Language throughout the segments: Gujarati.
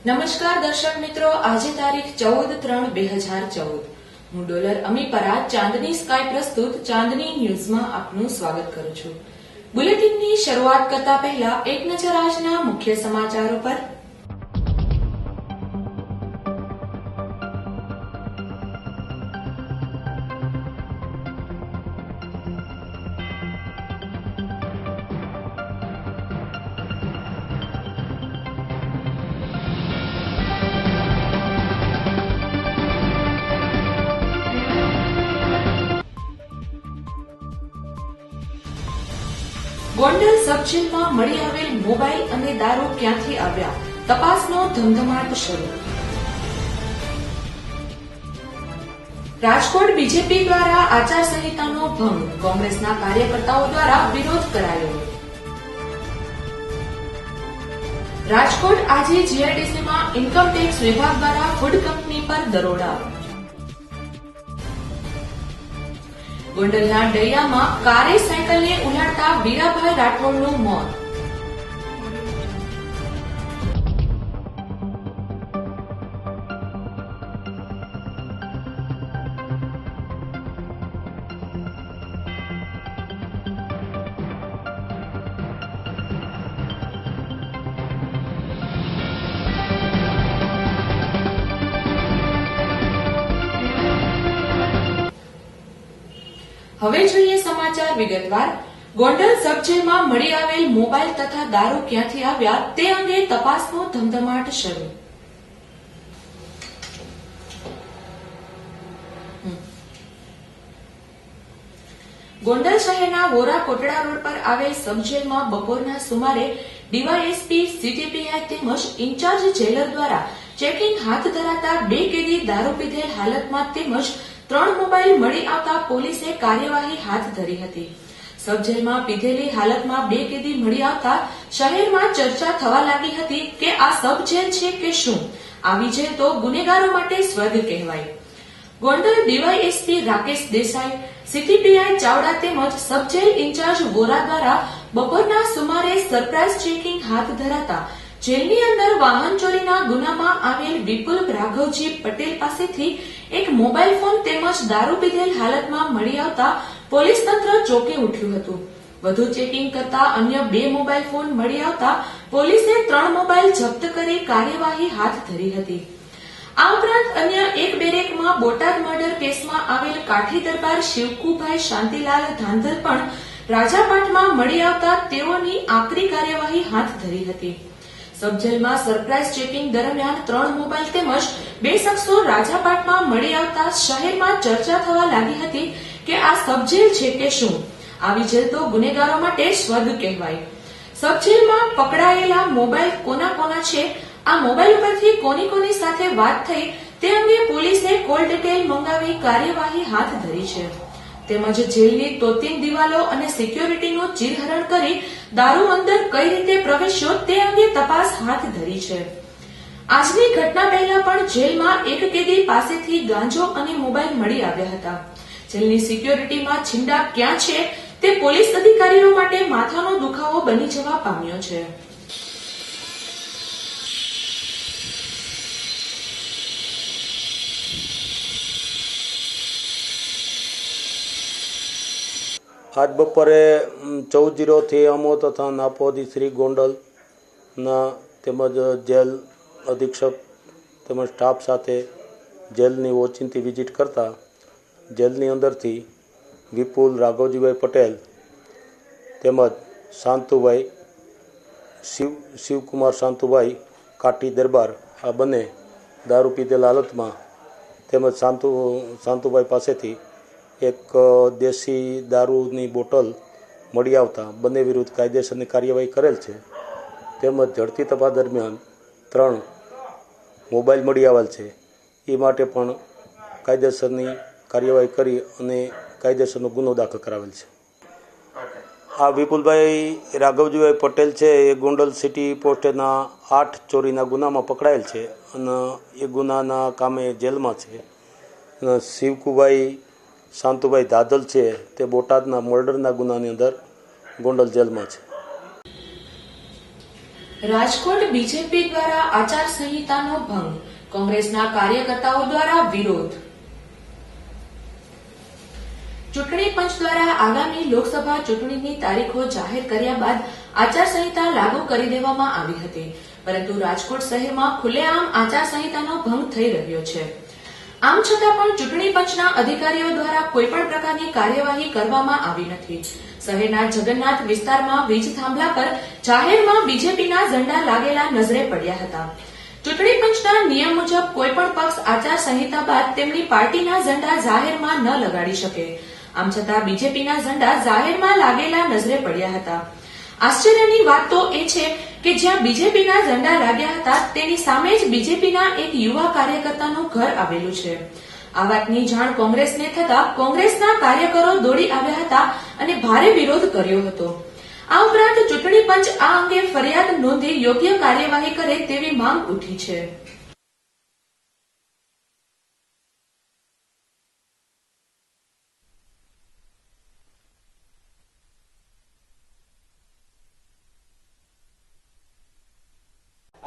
નમસ્કાર દર્શક મિત્રો, આજે તારીખ 14/3/2014 હું ડોલર અમી પરાગ ચાંદની સ્કાય પ્રસ્તુત ચાંદની ન્યૂઝમાં આપનું સ્વાગત કરું છું। બુલેટિનની શરૂઆત કરતા પહેલા એક નજર આજના મુખ્ય સમાચારો પર। ગોંડલ સબજેલમાં મળી આવેલ મોબાઈલ અને દારૂ ક્યાંથી આવ્યા, તપાસનો ધમધમાટ શરૂ। રાજકોટ બીજેપી દ્વારા આચારસંહિતાનો ભંગ, કોંગ્રેસના કાર્યકર્તાઓ દ્વારા વિરોધ કરાયો। રાજકોટ આજે જીઆઈડીસીમાં ઇન્કમટેક્સ વિભાગ દ્વારા ફૂડ કંપની પર દરોડા। ગોંડલના ડૈયામાં કારે સાયકલને ઉલાડતા વીરાભાઈ રાઠોડનું મોત। હવે જોઈએ સમાચાર વિગતવાર। ગોંડલ સબજેલમાં મળી આવેલ મોબાઈલ તથા દારૂ ક્યાંથી આવ્યા તે અંગે તપાસનો ધમધમાટ શરૂ। ગોંડલ શહેરના વોરા કોટડા રોડ પર આવેલ સબજેલમાં બપોરના સુમારે ડીવાયએસપી સીટીપીઆઈ તેમજ ઇન્ચાર્જ જેલર દ્વારા ચેકિંગ હાથ ધરાતા 2 કેદી દારૂ પીધેલ હાલતમાં તેમજ 3 મોબાઈલ મળી આવતા પોલીસે કાર્યવાહી હાથ ધરી હતી। સબજેલમાં પીધેલી હાલતમાં 2 કેદી મળી આવતા શહેરમાં ચર્ચા થવા લાગી હતી કે આ સબજેલ છે કે શું? આવી જેલ તો ગુનેગારો માટે સ્વર્ગ કહેવાય। ગોંડલ ડીવાયએસપી રાકેશ દેસાઈ, સીટીપીઆઈ ચાવડા તેમજ સબજેલ ઇન્ચાર્જ વોરા દ્વારા બપોરના સુમારે સરપ્રાઇઝ ચેકિંગ હાથ ધરાતા જેલની અંદર વાહન ચોરીના ગુનામાં આવેલ વિપુલ રાઘવજી પટેલ પાસેથી એક મોબાઈલ ફોન તેમજ દારૂ પીધેલ હાલતમાં મળી આવતા પોલીસ તંત્ર ચોંકી ઉઠ્યું હતું। વધુ ચેકિંગ કરતા અન્ય 2 મોબાઈલ ફોન મળી આવતા પોલીસે 3 મોબાઈલ જપ્ત કરી કાર્યવાહી હાથ ધરી હતી। આ ઉપરાંત અન્ય એક બેરેકમાં બોટાદ મર્ડર કેસમાં આવેલ કાઠી દરબાર શિવકુભાઈ શાંતિલાલ ધાંધલ પણ રાજાપાટમાં મળી આવતા તેઓની આકરી કાર્યવાહી હાથ ધરી હતી। સબજેલમાં સરપ્રાઇઝ ચેકિંગ દરમિયાન 3 મોબાઈલ તેમજ 2 શખ્સો રાજાપાટમાં મળી આવતા શહેરમાં ચર્ચા થવા લાગી હતી કે આ સબજેલ છે કે શું? આવી જેલ તો ગુનેગારો માટે સ્વર્ગ કહેવાય। સબજેલમાં પકડાયેલા મોબાઈલ કોના કોના છે, આ મોબાઈલ ઉપરથી કોની કોની સાથે વાત થઈ તે અંગે પોલીસે કોલ ડિટેલ મંગાવી કાર્યવાહી હાથ ધરી છે। તેમજ જેલની તોતિંગ દિવાલો અને સિક્યોરિટીનું ચીરહરણ કરી દારૂ અંદર કઈ રીતે પ્રવેશ્યો તે અંગે તપાસ હાથ ધરી છે। આજની ઘટના પહેલા પણ જેલમાં એક કેદી પાસેથી ગાંજો અને મોબાઈલ મળી આવ્યા હતા। જેલની સિક્યોરિટીમાં છીંડા ક્યાં છે તે પોલીસ અધિકારીઓ માટે માથાનો દુખાવો બની જવા પામ્યો છે। આજ બપોરે 14:00થી અમો તથા નાપોદી શ્રી ગોંડલના તેમજ જેલ અધિક્ષક તેમજ સ્ટાફ સાથે જેલની ઓચિંતી વિઝિટ કરતા જેલની અંદરથી વિપુલ રાઘવજીભાઈ પટેલ તેમજ શાંતુભાઈ શિવકુમાર શાંતુભાઈ કાઠી દરબાર આ બંને દારૂ પીધેલ હાલતમાં તેમજ શાંતુભાઈ પાસેથી એક દેશી દારૂની બોટલ મળી આવતા બંને વિરુદ્ધ કાયદેસરની કાર્યવાહી કરેલ છે। તેમજ ઝડપી તપાસ દરમિયાન 3 મોબાઈલ મળી આવેલ છે, એ માટે પણ કાયદેસરની કાર્યવાહી કરી અને કાયદેસરનો ગુનો દાખલ કરાવેલ છે। આ વિપુલભાઈ રાઘવજીભાઈ પટેલ છે એ ગોંડલ સિટી પોસ્ટેના 8 ચોરીના ગુનામાં પકડાયેલ છે અને એ ગુનાના કામે જેલમાં છે। શિવકુભાઈ શાંતુભાઈ ધાધલ છે તે બોટાદના મર્ડરના ગુનાની અંદર ગોંડલ જેલમાં છે। રાજકોટ બીજેપી દ્વારા આચારસંહિતાનો ભંગ, કોંગ્રેસના કાર્યકર્તાઓ દ્વારા વિરોધ. ચૂંટણી પંચ દ્વારા આગામી લોકસભા ચૂંટણીની તારીખો જાહેર કર્યા બાદ આચારસંહિતા લાગુ કરી દેવામાં આવી હતી, પરંતુ રાજકોટ શહેરમાં ખુલ્લેઆમ આચારસંહિતાનો ભંગ થઈ રહ્યો છે. આમ છતાં પણ ચૂંટણી પંચના અધિકારીઓ દ્વારા કોઈપણ પ્રકારની કાર્યવાહી કરવામાં આવી નથી. શહેરના જગન્નાથ વિસ્તારમાં વીજ થાંભલા પર જાહેરમાં બીજેપીના ઝંડા લાગેલા નજરે પડ્યા હતા. ચૂંટણી પંચના નિયમ મુજબ કોઈપણ પક્ષ આચારસંહિતા બાદ તેમની પાર્ટીના ઝંડા જાહેરમાં ન લગાડી શકે. આમ છતાં બીજેપીના ઝંડા જાહેરમાં લાગેલા નજરે પડ્યા હતા. આશ્ચર્યની વાત તો એ છે કે જ્યાં બીજેપીના ઝંડા લાગ્યા હતા તેની સામે જ બીજેપીના એક યુવા કાર્યકર્તાનું ઘર આવેલું છે. આ વાતની જાણ કોંગ્રેસને થતા કોંગ્રેસના કાર્યકરો દોડી આવ્યા હતા અને ભારે વિરોધ કર્યો હતો. આ ઉપરાંત ચૂંટણી પંચ આ અંગે ફરિયાદ નોંધી યોગ્ય કાર્યવાહી કરે તેવી માંગ ઉઠી છે.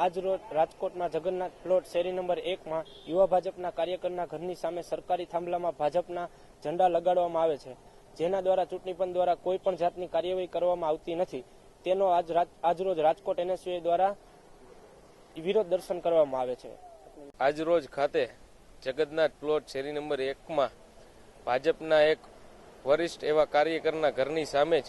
આજ રોજ રાજકોટના જગન્નાથ પ્લોટ શેરી નંબર 1 યુવા ભાજપના કાર્યકરના ઘરની સામે સરકારી થાંભલામાં ભાજપના ઝંડા લગાડવામાં આવે છે, જેના દ્વારા ચૂંટણી પંચ દ્વારા કોઈ પણ જાતની કાર્યવાહી કરવામાં આવતી નથી. તેનો આજરોજ રાજકોટ એનએસયુઆઈ દ્વારા વિરોધ દર્શન કરવામાં આવે છે. આજરોજ ખાતે જગન્નાથ પ્લોટ શેરી નંબર 1 ભાજપના એક વરિષ્ઠ એવા કાર્યકરના ઘરની સામે જ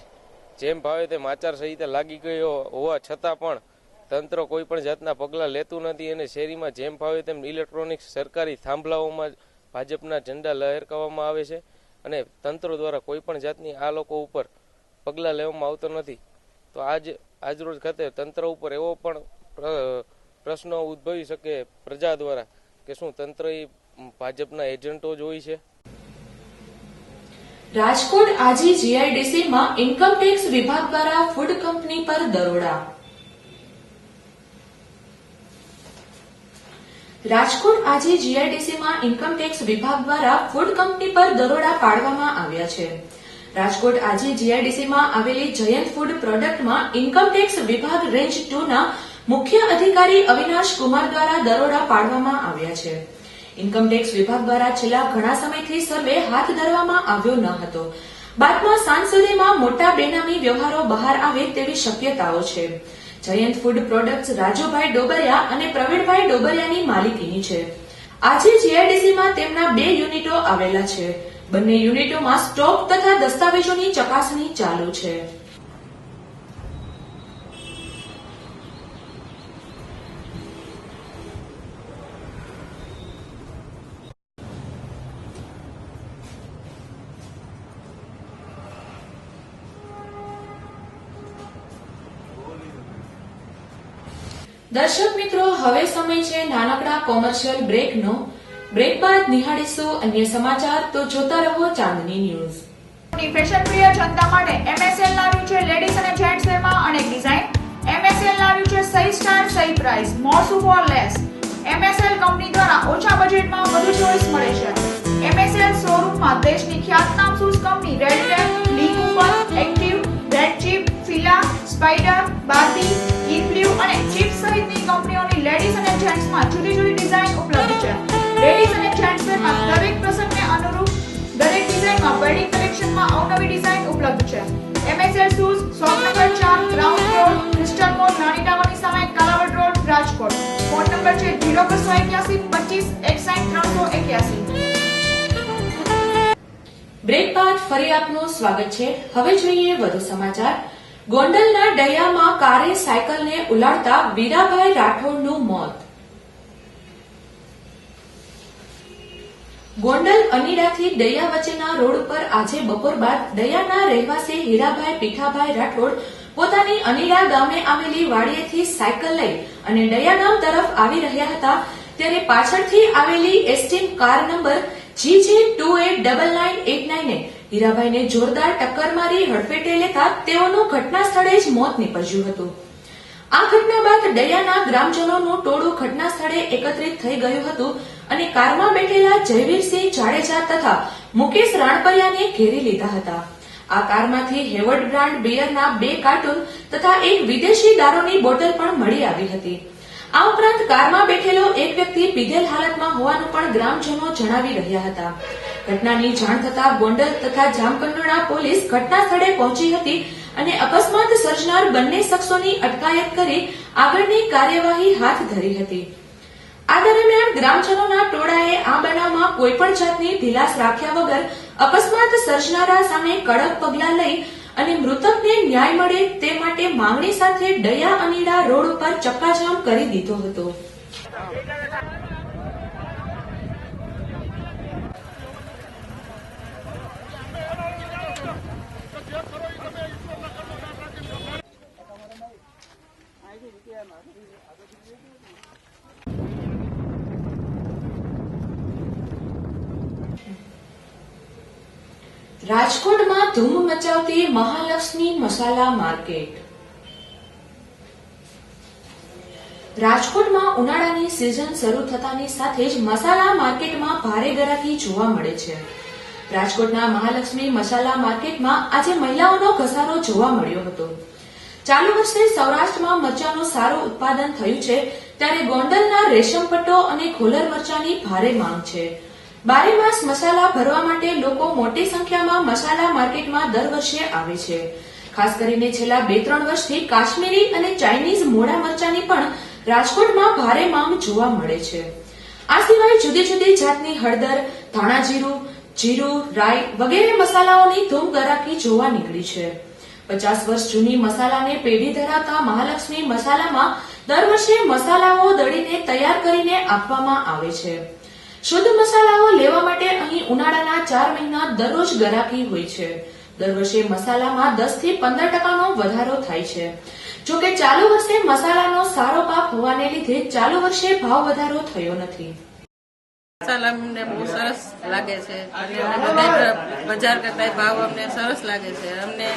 જેમ ભાવે તેમ આચારસંહિતા લાગી ગયો હોવા છતાં પણ તંત્ર કોઈ પણ જાતના પગલાં લેતું નથી અને શેરીમાં જેમ ફાવે તેમ ઇલેક્ટ્રોનિક સરકારી થાંભલાઓમાં ભાજપના ઝંડા લહેરકાવવામાં આવે છે અને તંત્ર દ્વારા કોઈ પણ જાતની આ લોકો ઉપર પગલાં લેવામાં આવતો નથી. તો આજરોજ ખાતે તંત્ર ઉપર એવો પણ પ્રશ્નો ઉદ્ભવી શકે પ્રજા દ્વારા કે શું તંત્ર એ ભાજપના એજન્ટો જ હોય છે. રાજકોટ આજી જીઆઈડીસીમાં ઇન્કમટેક્સ વિભાગ દ્વારા ફૂડ કંપની પર દરોડા. રાજકોટ આજી જીઆઈડીસીમાં ઇન્કમટેક્સ વિભાગ દ્વારા ફૂડ કંપની પર દરોડા પાડવામાં આવ્યા છે. રાજકોટ આજી જીઆઈડીસીમાં આવેલી જયંત ફૂડ પ્રોડક્ટમાં ઇન્કમટેક્સ વિભાગ રેન્જ 2 ના મુખ્ય અધિકારી અવિનાશ કુમાર દ્વારા દરોડા પાડવામાં આવ્યા છે. ઇન્કમટેક્સ વિભાગ દ્વારા છેલ્લા ઘણા સમયથી સર્વે હાથ ધરવામાં આવ્યો ન હતો. બાદમાં સાંજ સુધીમાં મોટા બેનામી વ્યવહારો બહાર આવે તેવી શક્યતાઓ છે. જયંત ફૂડ પ્રોડક્ટ્સ રાજુભાઈ ડોબરિયા અને પ્રવીણભાઈ ડોબરિયાની માલિકીની છે. આજે જીઆઈડીસીમાં તેમના 2 યુનિટો આવેલા છે. બંને યુનિટોમાં સ્ટોક તથા દસ્તાવેજોની ચકાસણી ચાલુ છે. દર્શક મિત્રો, હવે સમય છે નાનકડા કોમર્શિયલ બ્રેકનો. બ્રેક બાદ નિહાળીશું અન્ય સમાચાર, તો જોતા રહો ચાંદની ન્યૂઝ. ફેશન પ્રિય જનતા માટે એમએસએલ લાવ્યું છે લેડીઝ અને જેન્ટ્સ વેરમાં અનેક ડિઝાઇન. એમએસએલ લાવ્યું છે સહી સ્ટાઇલ, સહી પ્રાઇસ, મોર સુપર લેસ. એમએસએલ કંપની દ્વારા ઓછા બજેટમાં વધુ ચોઇસ મળે છે. એમએસએલ શોરૂમમાં દેશની ખ્યાતનામ shoes company Red Tape, Lee Cooper, Active, Red Chief, Fila, Spider, Barbie, Inblu અને ચીપ સહિતની કંપનીઓની લેડીઝ અને જેન્ટ્સમાં જુદી જુદી ડિઝાઇન ઉપલબ્ધ છે. લેડીઝ અને જેન્ટ્સ વેરમાં દરેક પ્રસંગને અનુરૂપ દરેક ડિઝાઇનમાં વેડિંગ કલેક્શનમાં અવનવી ડિઝાઇન ઉપલબ્ધ છે. MSL shoes, shop number 4, ground floor, crystal mall, નાની ટાવરની સામે, Kalawad road, Rajkot. Phone number છે 0281 25 61 381. બ્રેક બાદ ફરી આપનું સ્વાગત છે. હવે જોઈએ વધુ સમાચાર. ગોંડલના ડૈયામાં કારે સાયકલને ઉલાળતા વીરાભાઈ રાઠોડનું મોત. ગોંડલ અનીડાથી દૈયા વચ્ચેના રોડ પર આજે બપોર બાદ દૈયાના રહેવાસી હીરાભાઈ પીઠાભાઈ રાઠોડ પોતાની અનીડા ગામે આવેલી વાડીએથી સાયકલ લઈ અને દૈયા ગામ તરફ આવી રહ્યા હતા, ત્યારે પાછળથી આવેલી એસટી કાર નંબર GJ289989 હીરાભાઈને જોરદાર ટક્કર મારી હડફેટે લેતા તેઓનું ઘટના સ્થળે જ મોત નીપજ્યું હતું. આ ઘટના બાદ દૈયાના ગ્રામજનોનું ટોળું ઘટના સ્થળે એકત્રિત થઈ ગયું હતું અને કારમાં બેઠેલા જયવીરસિંહ જાડેજા તથા મુકેશ રાણપરિયાને ઘેરી લીધા હતા. આ કારમાંથી હેવર્ડ બ્રાન્ડ બિયરના 2 કાર્ટૂન તથા એક વિદેશી દારૂની બોટલ પણ મળી આવી હતી. આ ઉપરાંત કારમાં બેઠેલો એક વ્યક્તિ પીધેલ હાલતમાં હોવાનું પણ ગ્રામજનો જણાવી રહ્યા હતા. ઘટનાની જાણ થતાં ગોંડલ તથા જામકંડોરણા પોલીસ ઘટના સ્થળે પહોંચી હતી અને અકસ્માત સર્જનાર બંને શખ્સોની અટકાયત કરી આગળની કાર્યવાહી હાથ ધરી હતી. આ દરમિયાન ગ્રામજનોના ટોળાએ આ બનાવમાં કોઈપણ જાતની ઢીલાસ રાખ્યા વગર અકસ્માત સર્જનારા સામે કડક પગલાં લઈ અને મૃતકને ન્યાય મળે તે માટે માંગણી સાથે ડયા અનીડા રોડ ઉપર ચક્કાજામ કરી દીધો હતો. રાજકોટમાં ધૂમ મચાવતી મહાલક્ષ્મી મસાલા માર્કેટ. રાજકોટમાં ઉનાળાની સિઝન શરૂ થતાની સાથે જ મસાલા માર્કેટમાં ભારે ગરાકી જોવા મળે છે. રાજકોટના મહાલક્ષ્મી મસાલા માર્કેટમાં આજે મહિલાઓનો ઘસારો જોવા મળ્યો હતો. ચાલુ વર્ષે સૌરાષ્ટ્રમાં મરચાનું સારું ઉત્પાદન થયું છે, ત્યારે ગોંડલના રેશમપટ્ટો અને ખોલર મરચાની ભારે માંગ છે. બારેમાસ મસાલા ભરવા માટે લોકો મોટી સંખ્યામાં મસાલા માર્કેટમાં દર વર્ષે આવે છે. ખાસ કરીને છેલ્લા 2-3 વર્ષથી કાશ્મીરી અને ચાઇનીઝ મોડા મરચાની પણ રાજકોટમાં ભારે માંગ જોવા મળે છે. આ સિવાય જુદી જુદી જાતની હળદર, ધાણા જીરું, રાઈ વગેરે મસાલાઓની ધૂમ ગરાકી જોવા નીકળી છે. 50 વર્ષ જૂની મસાલાને પેઢી ધરાવતા મહાલક્ષ્મી મસાલામાં દર વર્ષે મસાલાઓ દળીને તૈયાર કરીને આપવામાં આવે છે. શુદ્ધ મસાલાઓ લેવા માટે અહીં ઉનાળાના 4 મહિના દરરોજ ગરાકી હોય છે. દર વર્ષે મસાલામાં 10 થી 15% વધારો થાય છે. જોકે ચાલુ વર્ષે મસાલાનો સારો પાક હોવાને લીધે ચાલુ વર્ષે ભાવ વધારો થયો નથી. મસાલા અમને બહુ સરસ લાગે છે અને બધા બજાર કરતા ભાવ અમને સરસ લાગે છે. અમને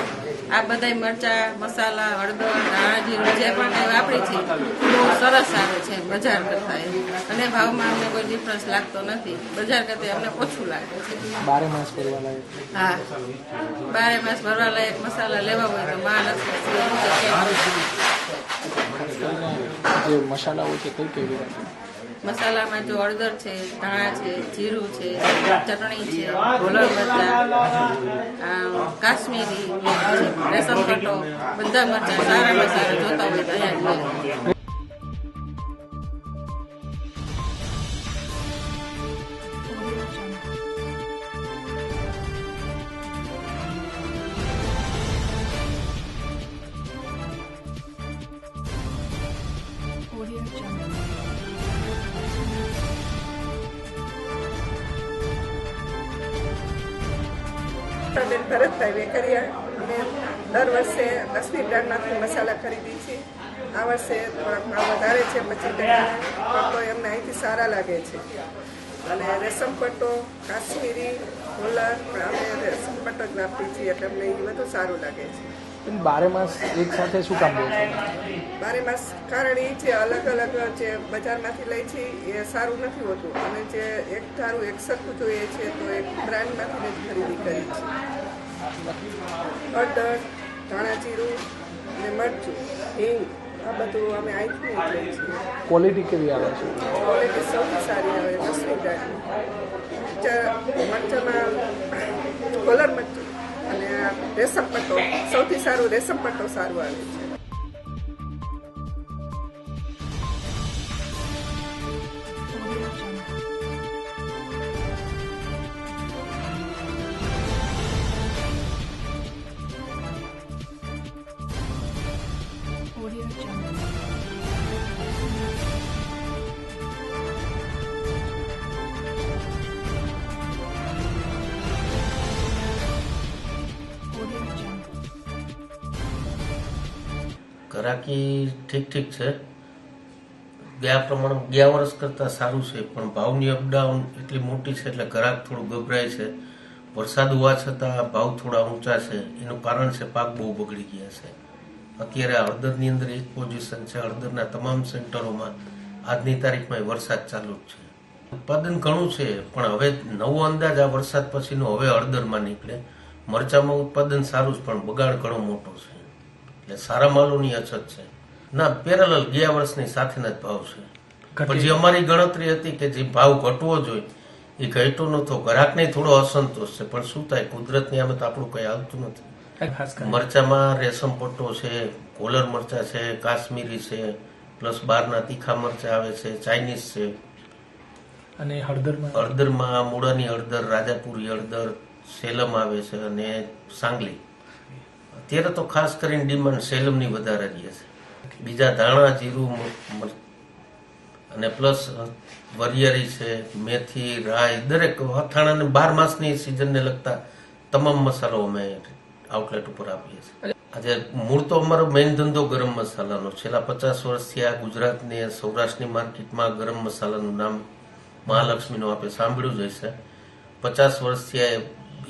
આ બધા મરચા, મસાલા, હળદર, ધાણા જીરું જે પણ કંઈ વાપરી છે બહુ સરસ આવે છે બજાર કરતા, અને ભાવમાં અમને કોઈ ડિફરન્સ લાગતો નથી. બજાર કરતા અમને ઓછું લાગે છે. 12 માસ ભરવા લાયક? હા, 12 માસ ભરવા લાયક મસાલા લેવા હોય તો જે મસાલાઓ છે કઈ કઈ વેરાયટી? મસાલામાં જો હળદર છે, ધાણા છે, જીરું છે, ચટણી છે, ઢોલર મરચા, કાશ્મીરી, રેશમ કટો, બધા મરચા સારામાં સારા જોતા હોય તો અહીંયા ભરતભાઈ વેકરિયા. અમે દર વર્ષે લક્ષ્મી બ્રાન્ડમાંથી મસાલા ખરીદી છીએ. આ વર્ષે થોડાક ભાવ વધારે છે 25%, પણ તો એમને અહીંથી સારા લાગે છે. અને રેશમપટ્ટો, કાશ્મીરી, હોલર પણ અમે રેશમપટ્ટો જ વાપરીએ છીએ એટલે અમને એ વધુ સારું લાગે છે. 12 માસ એક સાથે શું કામ લે છે? 12 માસ કારણ એ છે અલગ અલગ જે બજારમાંથી લઈ છે એ સારું નથી હોતું, અને જે એક ધારું એક સરખું જોઈએ છે તો એક બ્રાન્ડમાંથી જ ખરીદી કરી છે. હળદર, ધાણા જીરું અને મરચું, હિંગ આ બધું અમે અહીંથી જ લઈએ છીએ. ક્વોલિટી કેવી આવે છે? ક્વોલિટી સૌથી સારી આવે લક્ષ્મી બ્રાન્ડની. મરચામાં કોલર મરચું અને રેશમપટ્ટો સૌથી સારું, રેશમપટ્ટો સારું આવે છે. ઘરાકી ઠીક છે, ગયા વર્ષ કરતાં સારું છે, પણ ભાવની અપડાઉન એટલી મોટી છે એટલે ઘરાક થોડું ગભરાય છે. વરસાદ હોવા છતાં ભાવ થોડા ઊંચા છે. એનું કારણ છે પાક બહુ બગડી ગયા છે. અત્યારે હળદરની અંદર એક પોઝિશન છે. હળદરના તમામ સેન્ટરોમાં આજની તારીખમાં વરસાદ ચાલુ જ છે. ઉત્પાદન ઘણું છે, પણ હવે નવો અંદાજ આ વરસાદ પછીનો હવે હળદરમાં નીકળે. મરચામાં ઉત્પાદન સારું છે પણ બગાડ ઘણો મોટો છે, એટલે સારા માલોની અછત છે. ના, પેરેલલ ગયા વર્ષની સાથેના જ ભાવ છે, પણ જે અમારી ગણતરી હતી કે જે ભાવ ઘટવો જોઈએ એ ઘટ્યો નતો. ગ્રાહકને થોડો અસંતોષ છે, પણ શું થાય, કુદરતની આમે તો આપણું કઈ આવતું નથી. મરચામાં રેશમ પટ્ટો છે, કોલર મરચા છે, કાશ્મીરી છે, પ્લસ બહારના તીખા મરચા આવે છે, ચાઇનીઝ છે. અને હળદરમાં મૂળાની હળદર, રાજાપુરી હળદર, સેલમ આવે છે અને સાંગલી. અત્યારે તો ખાસ કરીને ડિમાન્ડ સેલમની વધારે રહી છે. બીજા ધાણા, જીરું અને પ્લસ વરિયાળી છે, મેથી, રાઈ, દરેક અથાણા 12 માસની સિઝનને લગતા તમામ મસાલો અમે આઉટલેટ ઉપર આપીએ છીએ. આજે મૂળ તો અમારો મેઇન ધંધો ગરમ મસાલાનો. છેલ્લા 50 વર્ષથી આ ગુજરાતની સૌરાષ્ટ્રની માર્કેટમાં ગરમ મસાલાનું નામ મહાલક્ષ્મીનું આપે સાંભળ્યું જ હશે. 50 વર્ષથી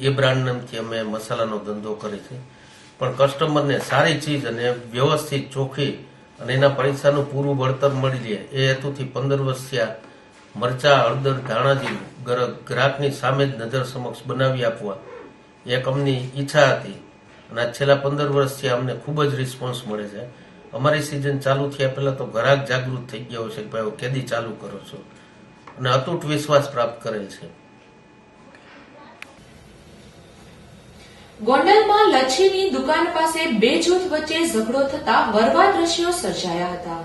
એ બ્રાન્ડ નામથી અમે મસાલાનો ધંધો કરીએ છીએ. પણ કસ્ટમરને સારી ચીજ અને વ્યવસ્થિત ચોખ્ખી અને એના પૈસાનું પૂરું વળતર મળી રહે એ હેતુથી 15 વર્ષથી આ મરચા, હળદર, ધાણાજી ગ્રાહકની સામે જ નજર સમક્ષ બનાવી આપવા એક અમની ઈચ્છા હતી અને આ છેલ્લા 15 વર્ષથી અમને ખૂબ જ રિસ્પોન્સ મળે છે. અમારી સિઝન ચાલુ થયા પહેલા તો ગ્રાહક જાગૃત થઈ ગયા હોય છે કે ભાઈ કેદી ચાલુ કરો છો અને અતૂટ વિશ્વાસ પ્રાપ્ત કરેલ છે. ગોંડલમાં લચ્છીની દુકાન પાસે બે જૂથ વચ્ચે ઝઘડો થતા વરવા દ્રશ્યો સર્જાયા હતા.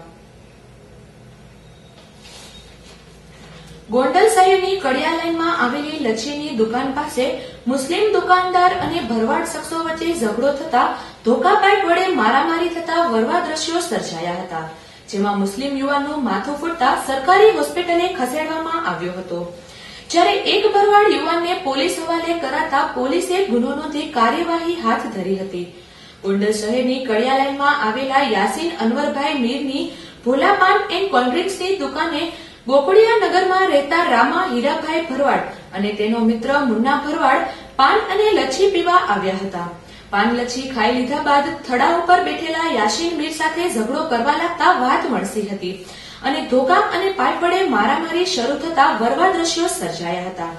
ગોંડલ શહેરની કડિયા લાઇનમાં આવેલી લચ્છીની દુકાન પાસે મુસ્લિમ દુકાનદાર અને ભરવાડ શખ્સો વચ્ચે ઝઘડો થતા ધોકા પાઇપ વડે મારામારી થતા વરવા દ્રશ્યો સર્જાયા હતા, જેમાં મુસ્લિમ યુવાનનું માથું ફૂટતા સરકારી હોસ્પિટલે ખસેડવામાં આવ્યો હતો. જ્યારે એક ભરવાડ યુવાનને પોલીસ હવાલે કરાતા પોલીસે ગુનો નોંધી કાર્યવાહી હાથ ધરી હતી. ગોંડલ શહેરની કડિયા લાઇનમાં આવેલા યાસીન અનવરભાઈ મીરની ભોલા પાન એન્ડ કોલ્ડ્રિંક્સની દુકાને ગોકુળિયા નગરમાં રહેતા રામા હીરાભાઈ ભરવાડ અને તેનો મિત્ર મુન્ના ભરવાડ પાન અને લચ્છી પીવા આવ્યા હતા. પાન લચ્છી ખાઈ લીધા બાદ થડા ઉપર બેઠેલા યાસીન મીર સાથે ઝઘડો કરવા લાગતા વાત મળતી હતી અને ધોકા અને પાઇપ વડે મારામારી શરૂ થતા વરવા દ્રશ્યો સર્જાયા હતા.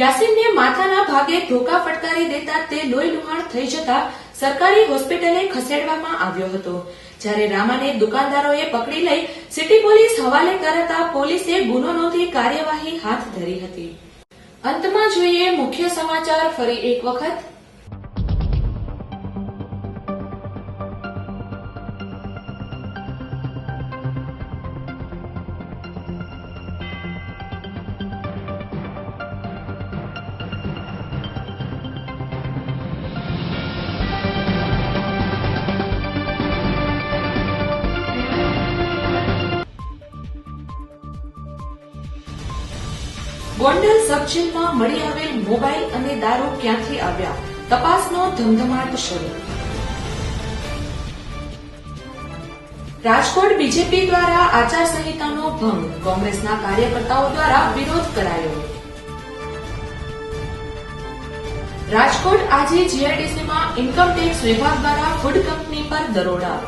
યાસીનને માથાના ભાગે ધોકા ફટકારી દેતા તે લોહી લુહાણ થઈ જતા સરકારી હોસ્પિટલે ખસેડવામાં આવ્યો હતો. જ્યારે રામાને દુકાનદારોએ પકડી લઈ સિટી પોલીસ હવાલે કરાતા પોલીસે ગુનો નોંધી કાર્યવાહી હાથ ધરી હતી. અંતમાં જોઈએ મુખ્ય સમાચાર ફરી એક વખત. ગોંડલ સબ જેલમાં મળી આવેલ મોબાઈલ અને દારૂ ક્યાંથી આવ્યા? તપાસનો ધમધમાટ શરૂ. રાજકોટ બીજેપી દ્વારા આચારસંહિતાનો ભંગ, કોંગ્રેસના કાર્યકર્તાઓ દ્વારા વિરોધ કરાયો. રાજકોટ આજે જીઆઈડીસીમાં ઇન્કમટેક્સ વિભાગ દ્વારા ફૂડ કંપની પર દરોડા.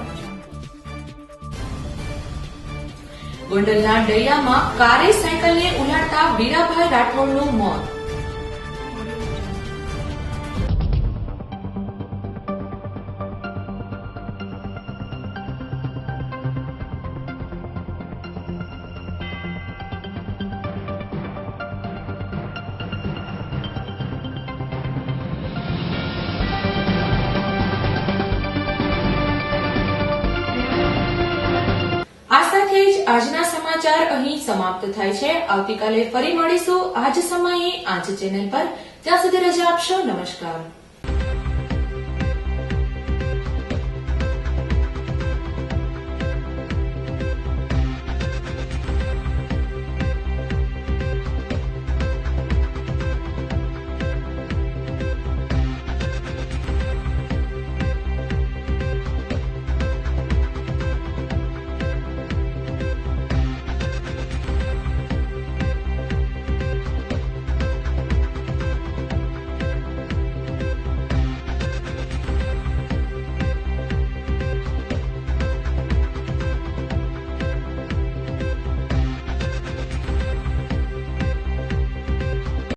ગોંડલના ડૈયામાં કારે સાયકલને ઉલાડતા વીરાભાઈ રાઠોડનું મોત. આજના સમાચાર અહીં સમાપ્ત થાય છે. આવતીકાલે ફરી મળીશું આ જ સમયે આ જ ચેનલ પર. ત્યાં સુધી રજા આપશો. નમસ્કાર.